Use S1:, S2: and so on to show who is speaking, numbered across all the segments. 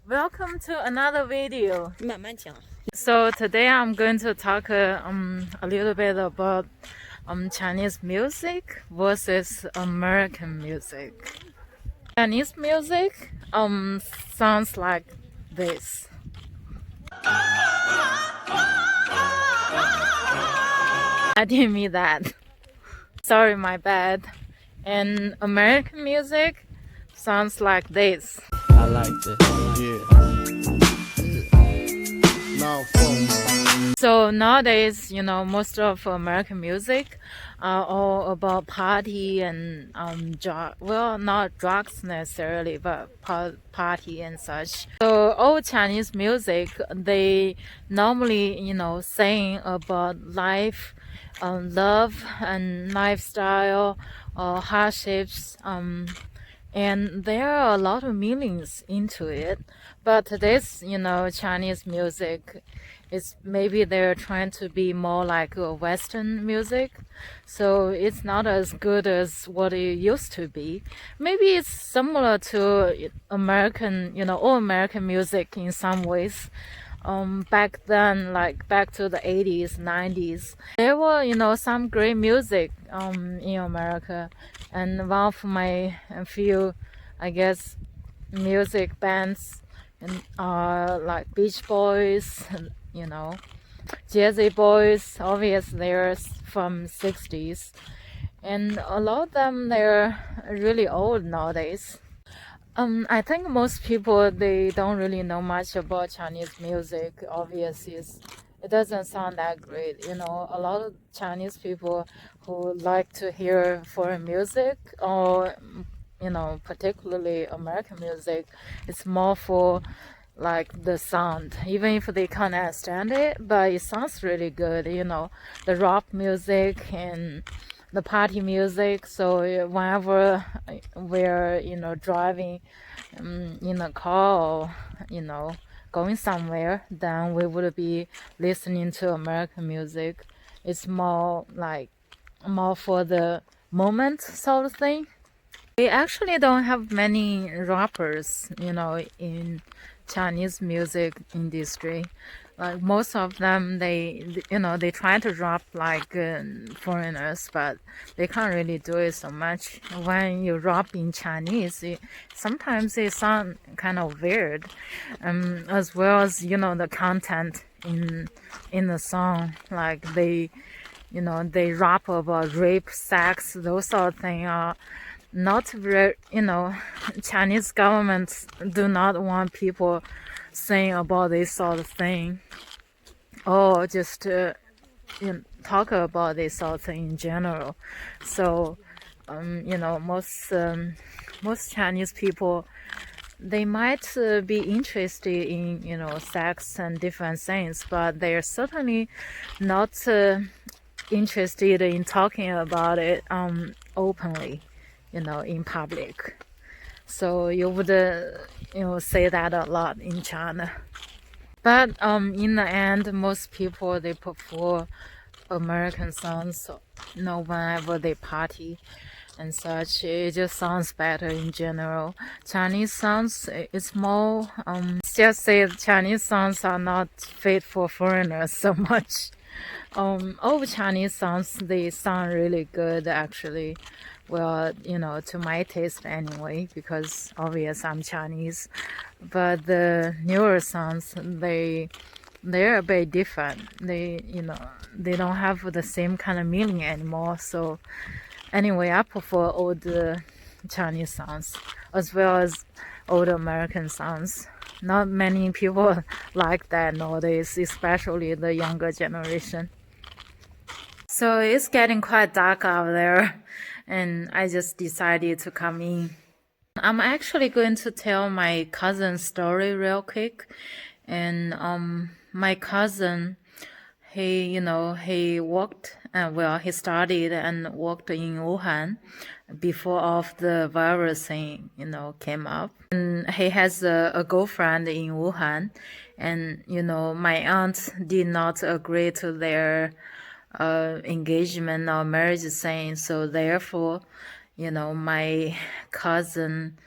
S1: Welcome to another video.
S2: 慢慢讲。
S1: So today I'm going to talk a little bit about Chinese music versus American music. Chinese music sounds like this. I didn't mean that. Sorry, my bad. And American music sounds like this.
S3: I like it. Yeah.
S1: So nowadays, most of American music are all about party and not drugs necessarily, but party and such. So all Chinese music, they normally, sing about life, love and lifestyle, hardships, and there are a lot of meanings into it. But today's, Chinese music is maybe they're trying to be more like a Western music, so it's not as good as what it used to be. Maybe it's similar to American, all American music in some ways. Back then, like back to the 80s, 90s, there were, some great music in America. And one of my few, I guess, music bands are like Beach Boys, Jazzy Boys. Obviously, they're from 60s. And a lot of them, they're really old nowadays. I think most people, they don't really know much about Chinese music. Obviously, it doesn't sound that great. A lot of Chinese people who like to hear foreign music or, particularly American music, it's more for like the sound, even if they can't understand it, but it sounds really good, the rock music and the party music. So whenever we're driving in a car or going somewhere, then we would be listening to American music. It's more for the moment sort of thing. We actually don't have many rappers in Chinese music industry. Like most of them, they try to rap like foreigners, but they can't really do it so much. When you rap in Chinese, sometimes it sounds kind of weird, as well as the content in the song. Like they rap about rape, sex, those sort of things are not very, Chinese governments do not want people saying about this sort of thing, or just talk about this sort of thing in general. So, most Chinese people, they might be interested in sex and different things, but they're certainly not interested in talking about it openly, in public. So you would say that a lot in China. But in the end, most people, they prefer American songs, whenever they party and such. It just sounds better in general. Chinese songs, it's more just say Chinese songs are not fit for foreigners so much. All Chinese songs, they sound really good actually. Well, to my taste anyway, because obviously I'm Chinese. But the newer songs, they're a bit different. They don't have the same kind of meaning anymore. So anyway, I prefer old Chinese songs as well as old American songs. Not many people like that nowadays, especially the younger generation. So it's getting quite dark out there, and I just decided to come in. I'm actually going to tell my cousin's story real quick. And my cousin, he worked, he studied and worked in Wuhan before all of the virus thing, came up. And he has a girlfriend in Wuhan, and my aunt did not agree to their engagement or marriage thing. So therefore, my cousin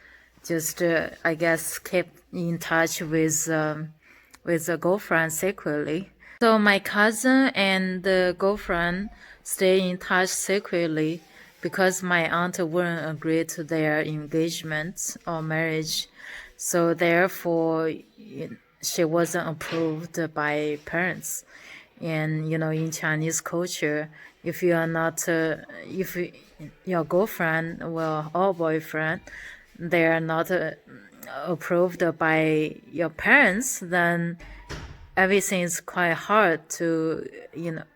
S1: just I guess kept in touch with the girlfriend secretly. So my cousin and the girlfriend stay in touch secretly because my aunt wouldn't agree to their engagement or marriage. So therefore, she wasn't approved by parents. And in Chinese culture, if you are not, if your girlfriend or boyfriend, they are not approved by your parents, then everything is quite hard to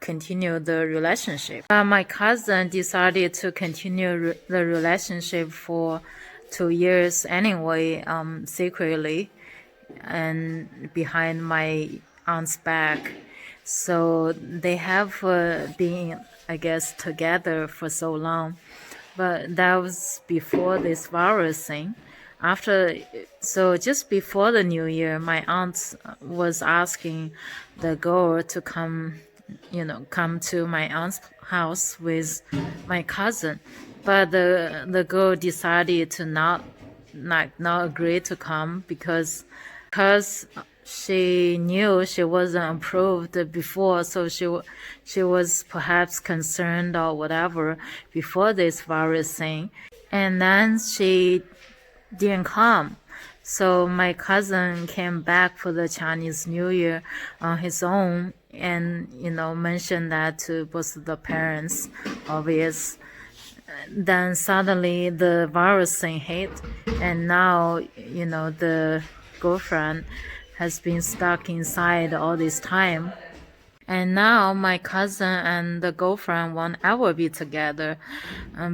S1: continue the relationship. My cousin decided to continue the relationship for 2 years anyway, secretly and behind my aunt's back. So they have been, I guess, together for so long, but that was before this virus thing. So just before the New Year, my aunt was asking the girl to come to my aunt's house with my cousin, but the girl decided to not agree to come because she knew she wasn't approved before, so she was perhaps concerned or whatever before this virus thing, and then she didn't come. So my cousin came back for the Chinese New Year on his own and mentioned that to both of the parents, obvious. Then suddenly the virus thing hit, and now the girlfriend has been stuck inside all this time. And now my cousin and the girlfriend won't ever be together,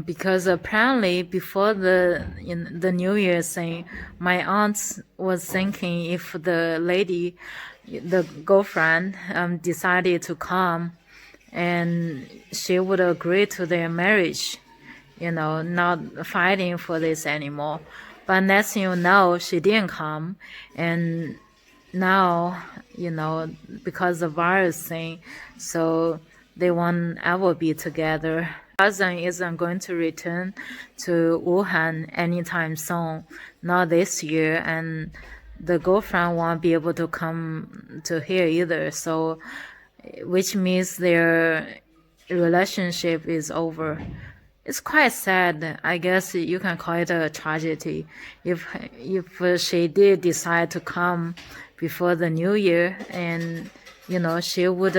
S1: because apparently before the New Year thing, my aunt was thinking if the girlfriend, decided to come, and she would agree to their marriage, not fighting for this anymore. But next thing you know, she didn't come, and now, because of virus thing, so they won't ever be together. Cousin isn't going to return to Wuhan anytime soon, not this year, and the girlfriend won't be able to come to here either. So, which means their relationship is over. It's quite sad. I guess you can call it a tragedy. If she did decide to come before the New Year, and she would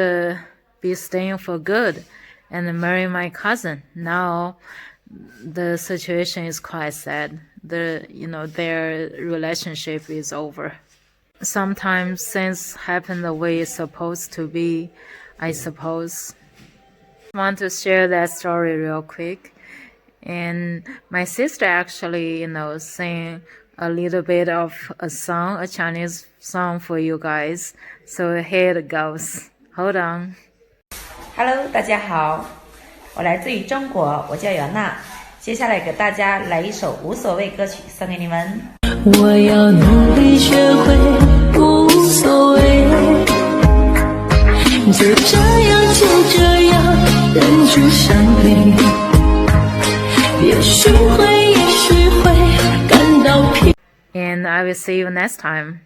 S1: be staying for good and marry my cousin. Now the situation is quite sad. Their relationship is over. Sometimes things happen the way it's supposed to be, I suppose. I want to share that story real quick. And my sister actually, sang a little bit of a Chinese song for you guys. So here it goes. Hold on.
S2: Hello， 大家好，我来自于中国，我叫姚娜。接下来给大家来一首无所谓歌曲，送给你们。
S4: 我要努力学会无所谓，就这样忍住伤悲，也许会感到疲。
S1: And I will see you next time.